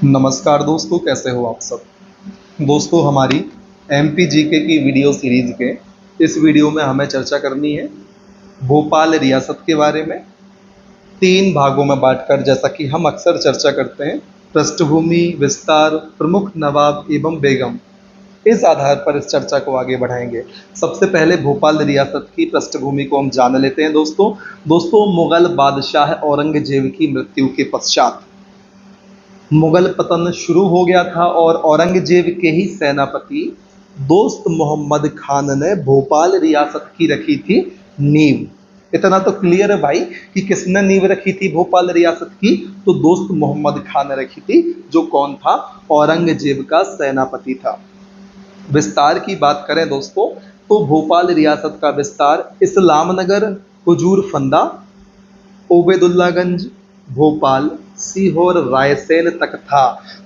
नमस्कार दोस्तों, कैसे हो आप सब। दोस्तों, हमारी एमपी जीके की वीडियो सीरीज के इस वीडियो में हमें चर्चा करनी है भोपाल रियासत के बारे में, 3 भागों में बांटकर। जैसा कि हम अक्सर चर्चा करते हैं, पृष्ठभूमि, विस्तार, प्रमुख नवाब एवं बेगम, इस आधार पर इस चर्चा को आगे बढ़ाएंगे। सबसे पहले भोपाल रियासत की पृष्ठभूमि को हम जान लेते हैं। दोस्तों, मुगल बादशाह औरंगजेब की मृत्यु के पश्चात मुगल पतन शुरू हो गया था और औरंगजेब के ही सेनापति दोस्त मोहम्मद खान ने भोपाल रियासत की रखी थी नींव। इतना तो क्लियर है भाई कि किसने नींव रखी थी भोपाल रियासत की, तो दोस्त मोहम्मद खान ने रखी थी, जो कौन था, औरंगजेब का सेनापति था। विस्तार की बात करें दोस्तों, तो भोपाल रियासत का विस्तार इस्लाम नगर, हुजूर फंदा, ओबेदुल्लागंज, भोपाल, सीहोर, रायसेन तक था।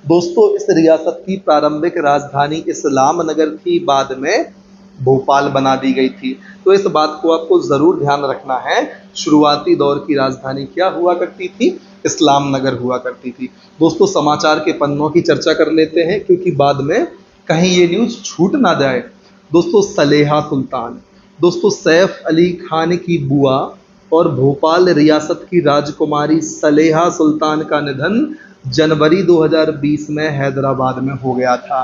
दोस्तों, इस रियासत की प्रारंभिक राजधानी इस्लाम नगर थी, बाद में भोपाल बना दी गई थी। तो इस बात को आपको जरूर ध्यान रखना है, शुरुआती दौर की राजधानी क्या हुआ करती थी, इस्लाम नगर हुआ करती थी। दोस्तों, समाचार के पन्नों की चर्चा कर लेते हैं, क्योंकि बाद में कहीं ये न्यूज छूट ना जाए। दोस्तों, सलेहा सुल्तान, दोस्तों सैफ अली खान की बुआ और भोपाल रियासत की राजकुमारी सलेहा सुल्तान का निधन जनवरी 2020 में हैदराबाद में हो गया था।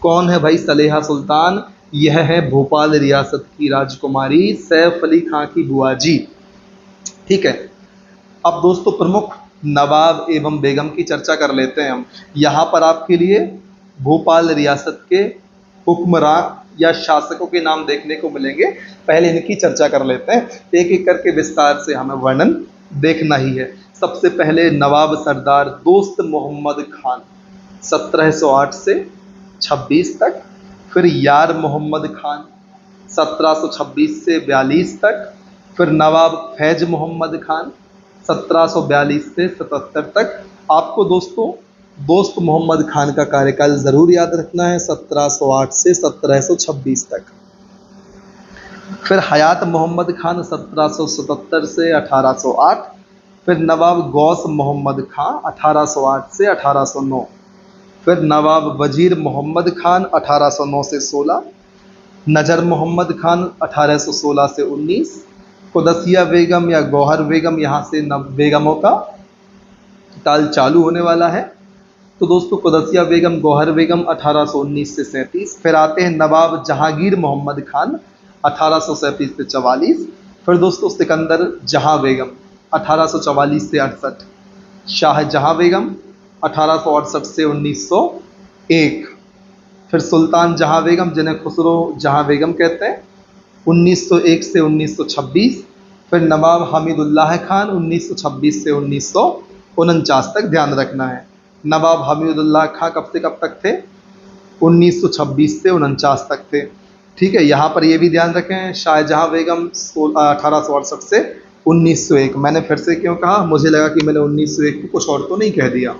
कौन है भाई सलेहा सुल्तान? यह है भोपाल रियासत की राजकुमारी सैफ अली खां की बुआ जी। ठीक है। अब दोस्तों, प्रमुख नवाब एवं बेगम की चर्चा कर लेते हैं हम। यहाँ पर आपके लिए भोपाल रियासत के हुक्मरां या शासकों के नाम देखने को मिलेंगे। पहले इनकी चर्चा कर लेते हैं, एक एक करके विस्तार से हमें वर्णन देखना ही है। सबसे पहले नवाब सरदार दोस्त मोहम्मद खान 1708 से 26 तक, फिर यार मोहम्मद खान 1726 से 42 तक, फिर नवाब फैज मोहम्मद खान 1742 से 77 तक। आपको दोस्तों दोस्त मोहम्मद खान का कार्यकाल जरूर याद रखना है, 1708 से 1726 तक। फिर हयात मोहम्मद खान 1777 से 1808, फिर नवाब गौस मोहम्मद खान 1808 से 1809, फिर नवाब वजीर मोहम्मद खान 1809 से 16, नजर मोहम्मद खान 1816 से 19, कुदसिया बेगम या गौहर बेगम, यहाँ से बेगमों का ताल चालू होने वाला है। तो दोस्तों, कुदसिया बेगम, गौहर बेगम 1819 से 37। फिर आते हैं नवाब जहांगीर मोहम्मद खान 1837 से 44। फिर दोस्तों सिकंदर जहां बेगम 1844 से 68, शाहजहां बेगम 1868 से 1901, फिर सुल्तान जहां बेगम, जिन्हें खुसरो जहां बेगम कहते हैं, 1901 से 1926। फिर नवाब हमीदुल्लाह खान 1926 से 1949 तक। ध्यान रखना है, नवाब हमीदुल्लाह खां कब से कब तक थे? 1926 से 49 तक थे। ठीक है। यहाँ पर यह भी ध्यान रखें, शाहजहां बेगम 1868 से 1901। मैंने फिर से क्यों कहा? मुझे लगा कि मैंने 1901 को कुछ और तो नहीं कह दिया।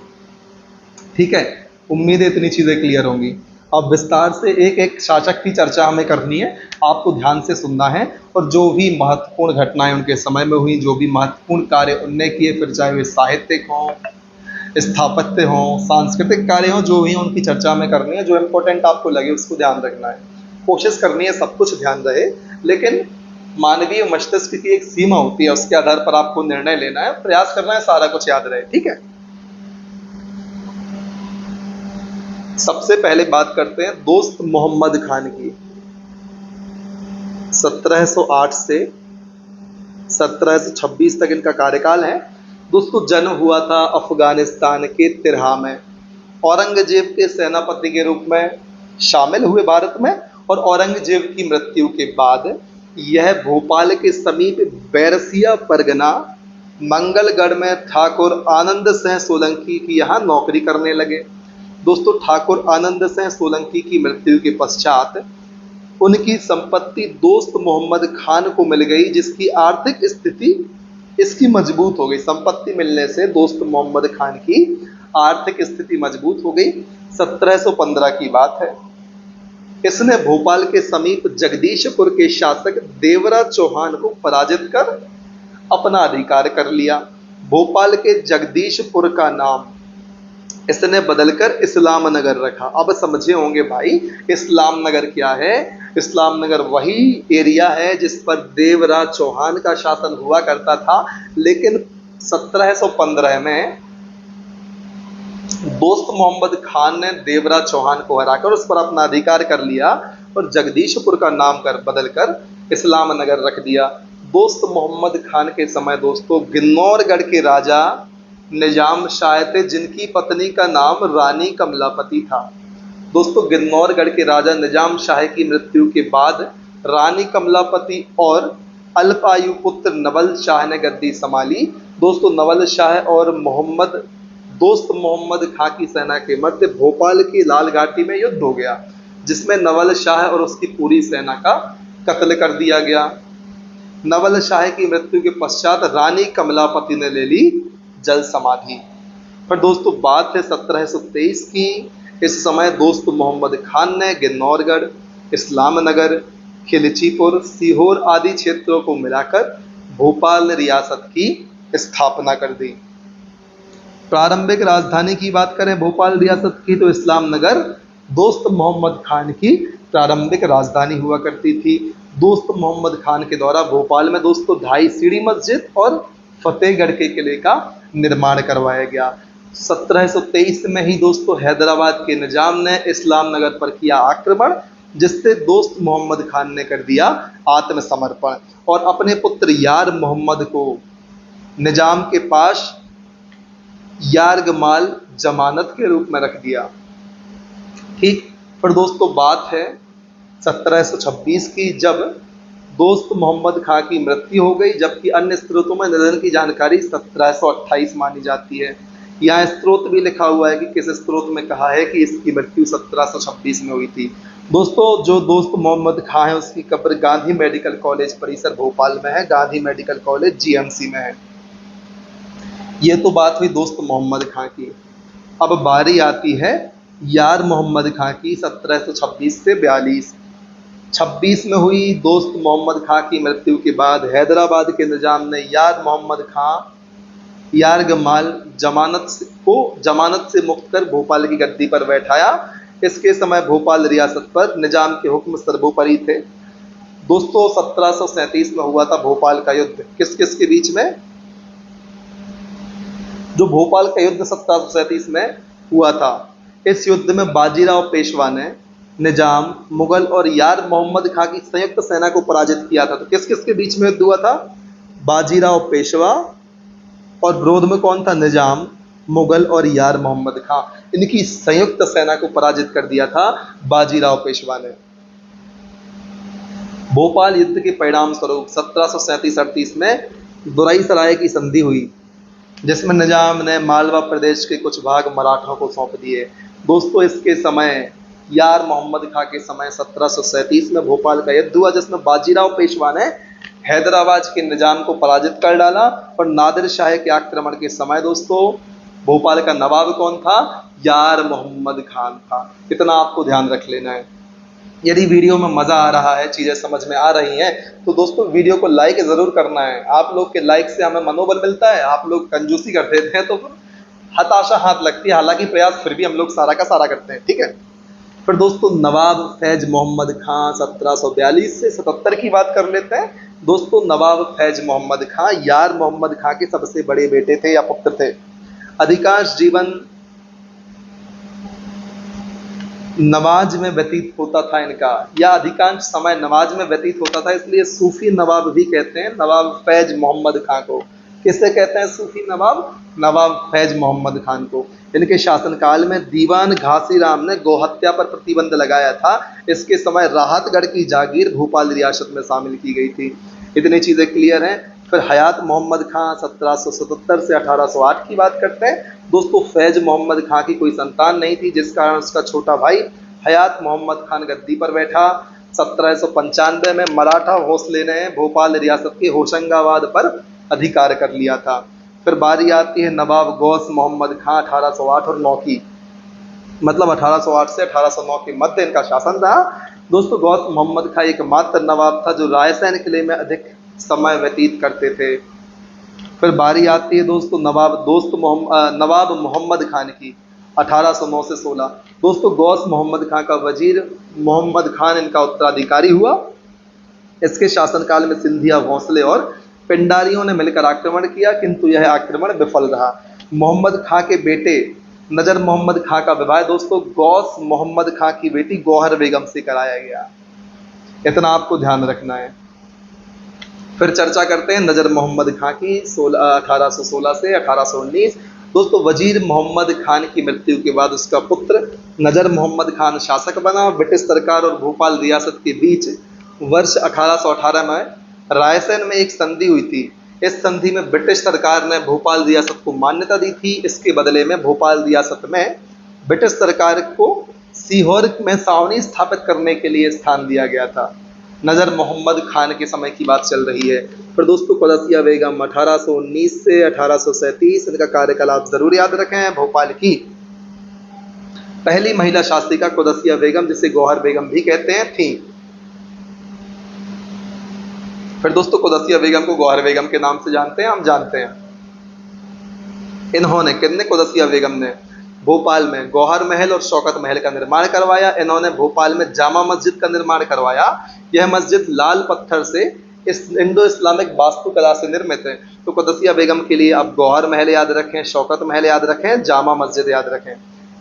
ठीक है, उम्मीद है इतनी चीज़ें क्लियर होंगी। अब विस्तार से एक एक शासक की चर्चा हमें करनी है, आपको ध्यान से सुनना है। और जो भी महत्वपूर्ण घटनाएं उनके समय में हुई, जो भी महत्वपूर्ण कार्य उनने किए, फिर चाहे वे साहित्यिक हों, स्थापत्य हों, सांस्कृतिक कार्य हों, जो भी उनकी चर्चा में करनी है। जो इम्पोर्टेंट आपको लगे उसको ध्यान रखना है। कोशिश करनी है सब कुछ ध्यान रहे, लेकिन मानवीय मस्तिष्क की एक सीमा होती है, उसके आधार पर आपको निर्णय लेना है, प्रयास करना है सारा कुछ याद रहे। ठीक है। सबसे पहले बात करते हैं दोस्त मोहम्मद खान की। 1708 से 1726 तक इनका कार्यकाल है। दोस्तों, जन्म हुआ था अफगानिस्तान के तिरहा में। औरंगजेब के सेनापति के रूप में शामिल हुए भारत में, और औरंगजेब की मृत्यु के बाद यह भोपाल के समीप बैरसिया परगना मंगलगढ़ में ठाकुर आनंद सिंह सोलंकी की यहाँ नौकरी करने लगे। दोस्तों, ठाकुर आनंद सिंह सोलंकी की मृत्यु के पश्चात उनकी संपत्ति दोस्त मोहम्मद खान को मिल गई, जिसकी आर्थिक स्थिति इसकी मजबूत हो गई। संपत्ति मिलने से दोस्त मोहम्मद खान की आर्थिक स्थिति मजबूत हो गई। 1715 की बात है। इसने भोपाल के समीप जगदीशपुर के शासक देवरा चौहान को पराजित कर अपना अधिकार कर लिया। भोपाल के जगदीशपुर का नाम इसने बदलकर इस्लाम नगर रखा। अब समझे होंगे भाई इस्लाम नगर क्या है। इस्लाम नगर वही एरिया है जिस पर देवराज चौहान का शासन हुआ करता था, लेकिन 1715 में दोस्त मोहम्मद खान ने देवराज चौहान को हराकर उस पर अपना अधिकार कर लिया और जगदीशपुर का नाम बदलकर इस्लाम नगर रख दिया। दोस्त मोहम्मद खान के समय दोस्तों गिन्नौरगढ़ के राजा निजाम शाह थे, जिनकी पत्नी का नाम रानी कमलापति था। दोस्तों गिन्नौरगढ़ के राजा निजाम शाह की मृत्यु के बाद रानी कमलापति और अल्पायु पुत्र नवल शाह ने गद्दी संभाली। दोस्तों नवल शाह और दोस्त मोहम्मद खां की सेना के मध्य भोपाल की लाल घाटी में युद्ध हो गया, जिसमें नवल शाह और उसकी पूरी सेना का कत्ल कर दिया गया। नवल शाह की मृत्यु के पश्चात रानी कमलापति ने ले ली जल समाधि। पर दोस्तों बात है 1723 की। इस समय दोस्त मोहम्मद खान ने गिन्नौरगढ़, इस्लाम नगर, खिलचीपुर, सीहोर आदि क्षेत्रों को मिलाकर भोपाल रियासत की स्थापना कर दी। प्रारंभिक राजधानी की बात करें भोपाल रियासत की तो इस्लाम नगर दोस्त मोहम्मद खान की प्रारंभिक राजधानी हुआ करती थी। दोस्त मोहम्मद खान के द्वारा भोपाल में दोस्तों 2.5 सीढ़ी मस्जिद और फतेहगढ़ के किले का निर्माण करवाया गया। 1723 में ही दोस्तों हैदराबाद के निजाम ने इस्लाम नगर पर किया आक्रमण, जिससे दोस्त मोहम्मद खान ने कर दिया आत्मसमर्पण और अपने पुत्र यार मोहम्मद को निजाम के पास यारगमाल जमानत के रूप में रख दिया। ठीक। पर दोस्तों बात है 1726 की, जब दोस्त मोहम्मद खां की मृत्यु हो गई, जबकि अन्य स्रोतों में निधन की जानकारी 1728 मानी जाती है। यहाँ स्रोत भी लिखा हुआ है कि किस स्रोत में कहा है कि इसकी मृत्यु 1726 में हुई थी। दोस्तों जो दोस्त मोहम्मद खां है उसकी कब्र गांधी मेडिकल कॉलेज परिसर भोपाल में है। गांधी मेडिकल कॉलेज जीएमसी में है। ये तो बात हुई दोस्त मोहम्मद खां की। अब बारी आती है यार मोहम्मद खां की। 1726 से 42 26 में हुई दोस्त मोहम्मद खां की मृत्यु के बाद हैदराबाद के निजाम ने यार मोहम्मद खां यारगमाल जमानत से मुक्त कर भोपाल की गद्दी पर बैठाया। इसके समय भोपाल रियासत पर निजाम के हुक्म सर्वोपरि थे। दोस्तों 1737 में हुआ था भोपाल का युद्ध। किस किस के बीच में? जो भोपाल का युद्ध 1737 में हुआ था, इस युद्ध में बाजीराव पेशवा ने निजाम, मुगल और यार मोहम्मद खां की संयुक्त सेना को पराजित किया था। तो किस किस के बीच में युद्ध हुआ था? बाजीराव पेशवा और विरोध में कौन था? निजाम, मुगल और यार मोहम्मद खां। इनकी संयुक्त सेना को पराजित कर दिया था बाजीराव पेशवा ने। भोपाल युद्ध के परिणाम स्वरूप 1737-38 में दुराई सराय की संधि हुई, जिसमें निजाम ने मालवा प्रदेश के कुछ भाग मराठों को सौंप दिए। दोस्तों इसके समय यार मोहम्मद खां के समय 1737 में भोपाल का युद्ध हुआ, जिसमें बाजीराव पेशवा ने हैदराबाद के निजाम को पराजित कर डाला। और नादिर शाह के आक्रमण के समय दोस्तों भोपाल का नवाब कौन था? यार मोहम्मद खान था। इतना आपको ध्यान रख लेना है। यदि वीडियो में मज़ा आ रहा है, चीज़ें समझ में आ रही हैं, तो दोस्तों वीडियो को लाइक ज़रूर करना है। आप लोग के लाइक से हमें मनोबल मिलता है। आप लोग कंजूसी कर देते हैं तो हताशा हाथ लगती है। हालांकि प्रयास फिर भी हम लोग सारा का सारा करते हैं। ठीक है। फिर दोस्तों नवाब फैज मोहम्मद खां 1742 से 77 की बात कर लेते हैं। दोस्तों नवाब फैज मोहम्मद खां यार मोहम्मद खां के सबसे बड़े बेटे थे या पुत्र थे। अधिकांश जीवन नमाज में व्यतीत होता था इनका, या अधिकांश समय नमाज में व्यतीत होता था, इसलिए सूफी नवाब भी कहते हैं नवाब फैज मोहम्मद खां को। किससे कहते हैं सूफी नवाब? नवाब फैज मोहम्मद खान को। इनके शासनकाल में दीवान घासीराम ने गोहत्या पर प्रतिबंध लगाया था। इसके समय राहतगढ़ की जागीर भोपाल रियासत में शामिल की गई थी। इतनी चीज़ें क्लियर हैं। फिर हयात मोहम्मद खां 1777 से 1808 की बात करते हैं। दोस्तों फैज मोहम्मद खां की कोई संतान नहीं थी, जिस कारण उसका छोटा भाई हयात मोहम्मद खान गद्दी पर बैठा। 1795 में मराठा भोसले ने भोपाल रियासत के होशंगाबाद पर अधिकार कर लिया था। फिर बारी आती है नवाब गौस मोहम्मद खां 1808 और 9 की, मतलब 1808 से 1809 के मध्य इनका शासन रहा। दोस्तों गौस मोहम्मद खां एकमात्र नवाब था जो रायसेन किले में अधिक समय व्यतीत करते थे। फिर बारी आती है दोस्तों नवाब मोहम्मद खान की 1809 से 16। दोस्तों गौस मोहम्मद खां का वजीर मोहम्मद खान इनका उत्तराधिकारी हुआ। इसके शासनकाल में सिंधिया, भोंसले और पिंडारियों ने मिलकर आक्रमण किया, किंतु यह आक्रमण विफल रहा। मोहम्मद खां के बेटे नजर मोहम्मद खां का विवाह दोस्तों गौस मोहम्मद खां की बेटी गौहर बेगम से कराया गया। इतना आपको ध्यान रखना है। फिर चर्चा करते हैं नजर मोहम्मद खां की 1816 से 1819। दोस्तों वजीर मोहम्मद खान की मृत्यु के बाद उसका पुत्र नजर मोहम्मद खान शासक बना। ब्रिटिश सरकार और भोपाल रियासत के बीच वर्ष 1818 में रायसेन में एक संधि हुई थी। इस संधि में ब्रिटिश सरकार ने भोपाल रियासत को मान्यता दी थी। इसके बदले में भोपाल रियासत में ब्रिटिश सरकार को सीहोर में छावनी स्थापित करने के लिए स्थान दिया गया था। नजर मोहम्मद खान के समय की बात चल रही है। फिर दोस्तों क़ुदसिया बेगम 1819 से 1837, इनका कार्यकाल आप जरूर याद रखें। भोपाल की पहली महिला शासिका क़ुदसिया बेगम, जिसे गौहर बेगम भी कहते हैं, थी। फिर दोस्तों क़ुदसिया बेगम को गौहर बेगम के नाम से जानते हैं, हम जानते हैं। इन्होंने कितने क़ुदसिया बेगम ने भोपाल में गौहर महल और शौकत महल का निर्माण करवाया। इन्होंने भोपाल में जामा मस्जिद का निर्माण करवाया। यह मस्जिद लाल पत्थर से इस इंडो इस्लामिक वास्तुकला से निर्मित है। तो क़ुदसिया बेगम के लिए आप गौहर महल याद रखें, शौकत महल याद रखें, जामा मस्जिद याद रखें।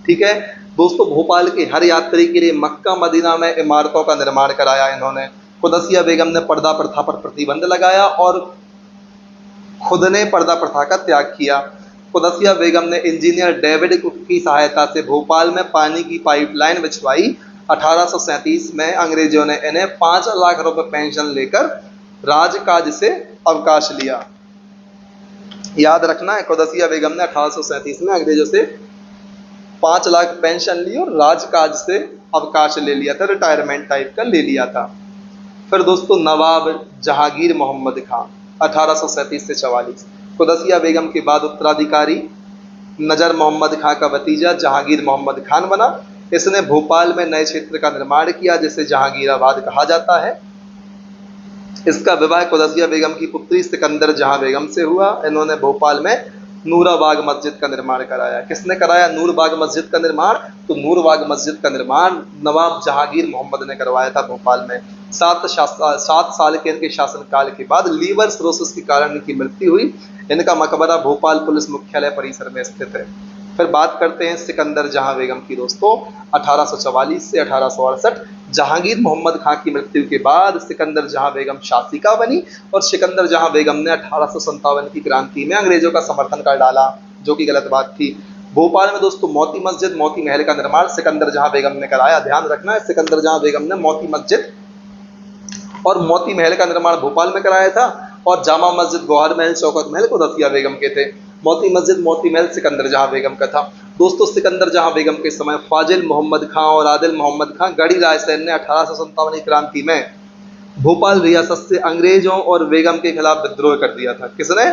ठीक है दोस्तों, भोपाल के हर यात्री के लिए मक्का मदीना में इमारतों का निर्माण कराया इन्होंने। क़ुदसिया बेगम ने पर्दा प्रथा पर प्रतिबंध लगाया और खुद ने पर्दा प्रथा का त्याग किया। क़ुदसिया बेगम ने इंजीनियर डेविड कुक की सहायता से भोपाल में पानी की पाइपलाइन बिछवाई। 1837 में अंग्रेजों ने इन्हें 5 लाख रुपए पेंशन लेकर राजकाज से अवकाश लिया। याद रखना है, क़ुदसिया बेगम ने 1837 में अंग्रेजों से 5 लाख पेंशन ली और राजकाज से अवकाश ले लिया था, रिटायरमेंट टाइप का ले लिया था। फिर दोस्तों नवाब जहांगीर मोहम्मद खां 1837 से 44। क़ुदसिया बेगम के बाद उत्तराधिकारी नजर मोहम्मद खां का भतीजा जहांगीर मोहम्मद खान बना। इसने भोपाल में नए क्षेत्र का निर्माण किया, जिसे जहांगीराबाद कहा जाता है। इसका विवाह क़ुदसिया बेगम की पुत्री सिकंदर जहां बेगम से हुआ। इन्होंने भोपाल में नूराबाग मस्जिद का निर्माण कराया। किसने कराया नूरबाग मस्जिद का निर्माण? तो नूरबाग मस्जिद का निर्माण नवाब जहांगीर मोहम्मद ने करवाया था भोपाल में। 7 साल के इनके शासनकाल के बाद लीवर सिरोसिस के कारण इनकी मृत्यु हुई। इनका मकबरा भोपाल पुलिस मुख्यालय परिसर में स्थित है। फिर बात करते हैं सिकंदर जहां बेगम की। दोस्तों 1844 से 1868 जहांगीर मोहम्मद खां की मृत्यु के बाद सिकंदर जहां बेगम शासिका बनी और सिकंदर जहां बेगम ने 1857 की क्रांति में अंग्रेजों का समर्थन कर डाला, जो कि गलत बात थी। भोपाल में दोस्तों मोती मस्जिद, मोती महल का निर्माण सिकंदर जहां बेगम ने कराया। ध्यान रखना है, सिकंदर जहां बेगम ने मोती मस्जिद और मोती महल का निर्माण भोपाल में कराया था और जामा मस्जिद, गौहर महल, शौकत महल क़ुदसिया बेगम के थे। मोती मस्जिद, मोती महल सिकंदर जहां बेगम का था। दोस्तों सिकंदर जहां बेगम के समय फाजिल मोहम्मद खां और आदिल मोहम्मद खां गढ़ी रायसेन ने 1857 की क्रांति में भोपाल रियासत से अंग्रेजों और बेगम के खिलाफ विद्रोह कर दिया था। किसने?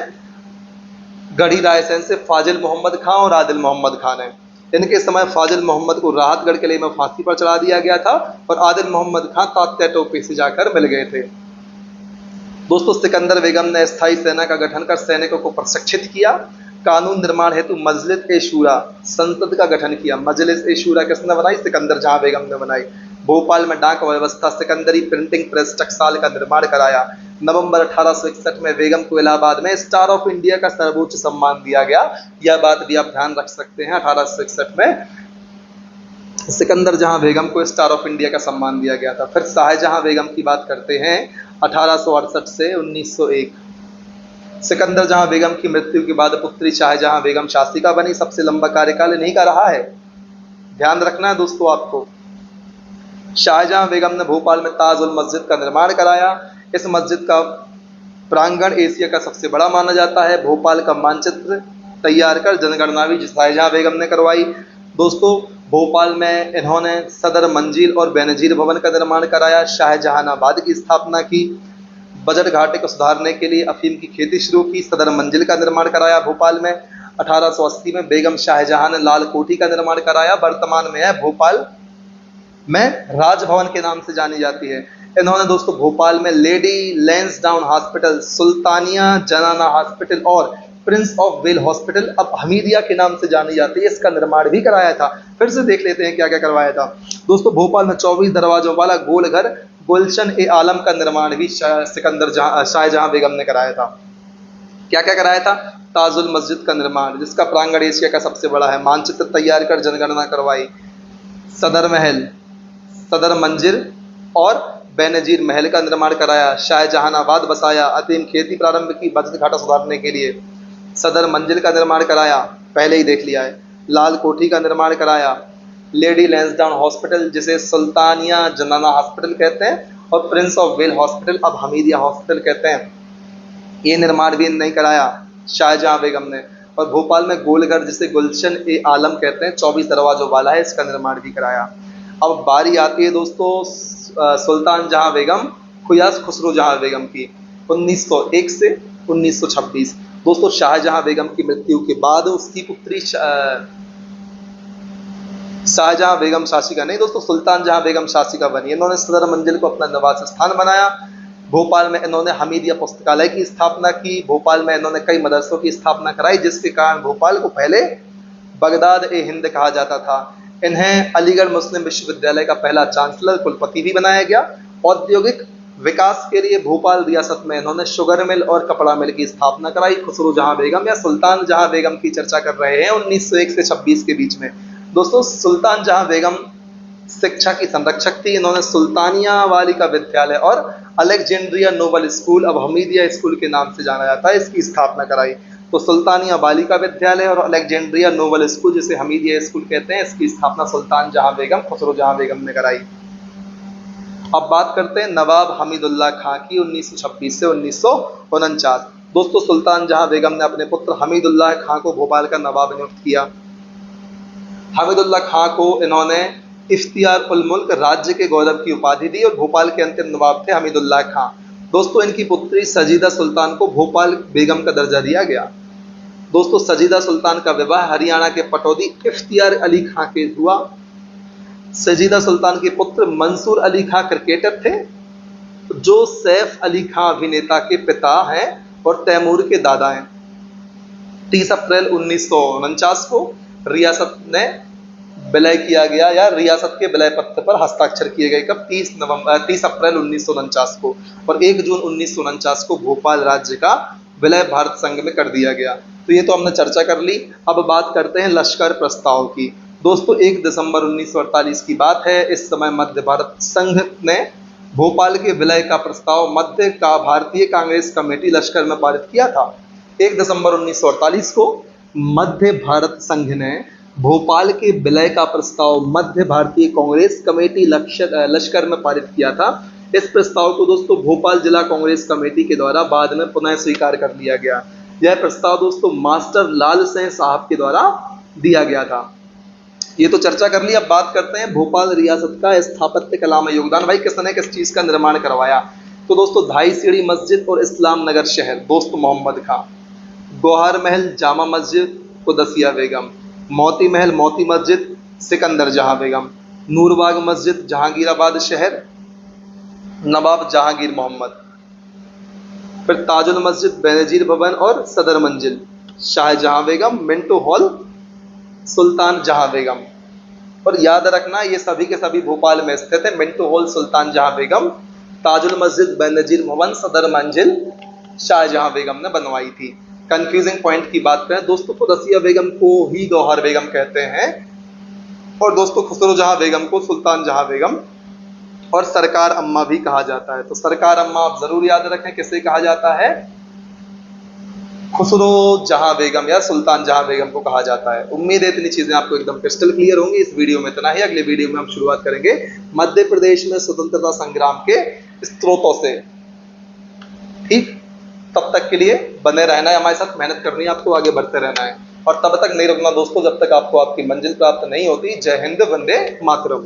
गढ़ी रायसेन से फाजिल मोहम्मद खां और आदिल मोहम्मद खां ने। इनके समय फाजिल मोहम्मद को राहतगढ़ किले में फांसी पर चढ़ा दिया गया था और आदिल मोहम्मद खां तात्या टोपी से जाकर मिल गए थे। दोस्तों सिकंदर बेगम ने स्थायी सेना का गठन कर सैनिकों को प्रशिक्षित किया। कानून निर्माण हेतु मजलिस-ए-शूरा संसद का गठन किया। मजलिस-ए-शूरा किसने बनाई? सिकंदर जहां बेगम ने बनाई। भोपाल में डाक व्यवस्था, सिकंदरी प्रिंटिंग प्रेस, टकसाल का निर्माण कराया। नवंबर 1861 में बेगम को इलाहाबाद में स्टार ऑफ इंडिया का सर्वोच्च सम्मान दिया गया। यह बात भी आप ध्यान रख सकते हैं। 1861 में सिकंदर जहां बेगम को स्टार ऑफ इंडिया का सम्मान दिया गया था। फिर शाहजहां बेगम की बात करते हैं 1868 से 1901। सिकंदर जहां बेगम की मृत्यु के बाद पुत्री शाहजहां बेगम शासिका बनी। सबसे लंबा कार्यकाल इन्हीं का रहा है, ध्यान रखना है दोस्तों आपको। शाहजहां बेगम ने भोपाल में ताजुल मस्जिद का निर्माण कराया। इस मस्जिद का प्रांगण एशिया का सबसे बड़ा माना जाता है। भोपाल का मानचित्र तैयार कर जनगणना भी शाहजहां बेगम ने करवाई। दोस्तों भोपाल में इन्होंने सदर मंजिल और बेनजीर भवन का निर्माण कराया। शाहजहानाबाद की स्थापना की। बजट घाटे को सुधारने के लिए अफीम की खेती शुरू की। सदर मंजिल का निर्माण कराया भोपाल में। 1880 में बेगम शाहजहां ने लाल कोठी का निर्माण कराया। वर्तमान में है भोपाल में राजभवन के नाम से जानी जाती है। इन्होंने दोस्तों भोपाल में लेडी लैंसडाउन हॉस्पिटल, सुल्तानिया जनाना हॉस्पिटल और प्रिंस ऑफ वेल हॉस्पिटल अब हमीदिया के नाम से जानी जाती है, इसका निर्माण भी कराया था। फिर से देख लेते हैं क्या क्या करवाया था। दोस्तों भोपाल में 24 दरवाजों वाला गोल घर गुलशन ए आलम का निर्माण भी शाहजहां बेगम ने कराया था। क्या क्या कराया था? ताजुल मस्जिद का निर्माण, जिसका प्रांगण एशिया का सबसे बड़ा है, मानचित्र तैयार कर जनगणना करवाई, सदर महल, सदर मंजिल और बेनजीर महल का निर्माण कराया, शाहजहानाबाद बसाया, अतीम खेती प्रारंभ की बचत घाटा सुधारने के लिए, सदर मंजिल का निर्माण कराया, पहले ही देख लिया है, लाल कोठी का निर्माण कराया, लेडी लैंसडाउन हॉस्पिटल जिसे सुल्तानिया जनाना हॉस्पिटल कहते हैं और प्रिंस ऑफ वेल हॉस्पिटल अब हमीदिया हॉस्पिटल कहते हैं, ये निर्माण भी नहीं कराया शाहजहां बेगम ने। और भोपाल में गोलघर जिसे गुलशन ए आलम कहते हैं 24 दरवाजों वाला है, इसका निर्माण भी कराया। अब बारी आती है दोस्तों सुल्तान जहां बेगम खुयास खुसरो जहां बेगम की 1901 से 1926। दोस्तों शाहजहां बेगम की मृत्यु के बाद उसकी पुत्री शाहजहां बेगम शासिका नहीं दोस्तों सुल्तान जहां बेगम शासिका बनी। इन्होंने सदर मंजिल को अपना निवास स्थान बनाया। भोपाल में इन्होंने हमीदिया पुस्तकालय की स्थापना की। भोपाल में इन्होंने कई मदरसों की स्थापना कराई, जिसके कारण भोपाल को पहले बगदाद ए हिंद कहा जाता था। इन्हें अलीगढ़ मुस्लिम विश्वविद्यालय का पहला चांसलर कुलपति भी बनाया गया। औद्योगिक विकास के लिए भोपाल रियासत में इन्होंने शुगर मिल और कपड़ा मिल की स्थापना कराई। खुसरो जहां बेगम या सुल्तान जहां बेगम की चर्चा कर रहे हैं 1901 से 26 के बीच में। दोस्तों सुल्तान जहां बेगम शिक्षा की संरक्षक थी। इन्होंने सुल्तानिया बालिका विद्यालय और अलेक्जेंड्रिया नोबल स्कूल अब हमीदिया स्कूल के नाम से जाना जाता है, इसकी स्थापना कराई। तो सुल्तानिया बालिका विद्यालय और अलेक्जेंड्रिया नोबल स्कूल जिसे हमीदिया स्कूल कहते हैं, इसकी स्थापना सुल्तान जहां बेगम खुसरो जहां बेगम ने कराई। अब बात करते हैं नवाब हमीदुल्लाह खां की 1926 से 1949। दोस्तों सुल्तान जहां बेगम ने अपने पुत्र हमीदुल्लाह खां को भोपाल का नवाब नियुक्त किया। हमीदुल्लाह खां को इन्होंने इफ्तियार उल मुल्क राज्य के गौरव की उपाधि दी और भोपाल के अंतिम नवाब थे हमीदुल्लाह खां। दोस्तों इनकी पुत्री सजीदा सुल्तान को भोपाल बेगम का दर्जा दिया गया। दोस्तों सजीदा सुल्तान का विवाह हरियाणा के पटौदी इफ्तियार अली खां के हुआ। सजीदा सुल्तान के पुत्र मंसूर अली खां क्रिकेटर थे, जो सैफ अली खां अभिनेता के पिता हैं और तैमूर के दादा हैं। 30 अप्रैल 1949 को रियासत ने विलय किया गया या रियासत के विलय पत्र पर हस्ताक्षर किए गए। कब? 30 अप्रैल 1949 को। और 1 जून 1949 को भोपाल राज्य का विलय भारत संघ में कर दिया गया। तो ये तो हमने चर्चा कर ली। अब बात करते हैं लश्कर प्रस्ताव की। दोस्तों 1 दिसंबर 1948 की बात है। इस समय मध्य भारत संघ ने भोपाल के विलय का प्रस्ताव मध्य का भारतीय कांग्रेस कमेटी लश्कर में पारित किया था। 1 दिसंबर 1948 को मध्य भारत संघ ने भोपाल के विलय का प्रस्ताव मध्य भारतीय कांग्रेस कमेटी लश्कर में पारित किया था। इस प्रस्ताव को दोस्तों भोपाल जिला कांग्रेस कमेटी के द्वारा बाद में पुनः स्वीकार कर लिया गया। यह प्रस्ताव दोस्तों मास्टर लाल सिंह साहब के द्वारा दिया गया था। ये तो चर्चा कर ली। अब बात करते हैं भोपाल रियासत का स्थापत्य कला में योगदान। भाई किसने किस चीज का निर्माण करवाया? तो दोस्तों ढाई सीढ़ी मस्जिद और इस्लाम नगर शहर दोस्त मोहम्मद खां, गौहर महल जामा मस्जिद कुदसिया बेगम, मोती महल मोती मस्जिद सिकंदर जहां बेगम, नूरबाग मस्जिद जहांगीराबाद शहर नवाब जहांगीर मोहम्मद, फिर ताजुल मस्जिद बेनजीर भवन और सदर मंजिल शाहजहां बेगम, मिंटो हॉल सुल्तान जहां बेगम। और याद रखना ये सभी के सभी भोपाल में स्थित है। मिंटो हॉल सुल्तान जहां बेगम, ताजुल मस्जिद बेनजीर भवन, सदर मंजिल शाहजहां बेगम ने बनवाई थी। कंफ्यूजिंग पॉइंट की बात करें दोस्तों तो रसिया बेगम को ही गौहर बेगम कहते हैं और दोस्तों खुसरो जहां बेगम को सुल्तान जहां बेगम और सरकार अम्मा भी कहा जाता है। तो सरकार अम्मा आप जरूर याद रखें किसे कहा जाता है? खुसरो जहां बेगम या सुल्तान जहां बेगम को कहा जाता है। उम्मीद है इतनी चीजें आपको एकदम क्रिस्टल क्लियर होंगी। इस वीडियो में इतना ही। अगले वीडियो में हम शुरुआत करेंगे मध्य प्रदेश में स्वतंत्रता संग्राम के स्त्रोतों से। ठीक, तब तक के लिए बने रहना है, हमारे साथ मेहनत करनी है, आपको आगे बढ़ते रहना है और तब तक नहीं रुकना दोस्तों जब तक आपको आपकी मंजिल प्राप्त नहीं होती। जय हिंद, वंदे मातरम।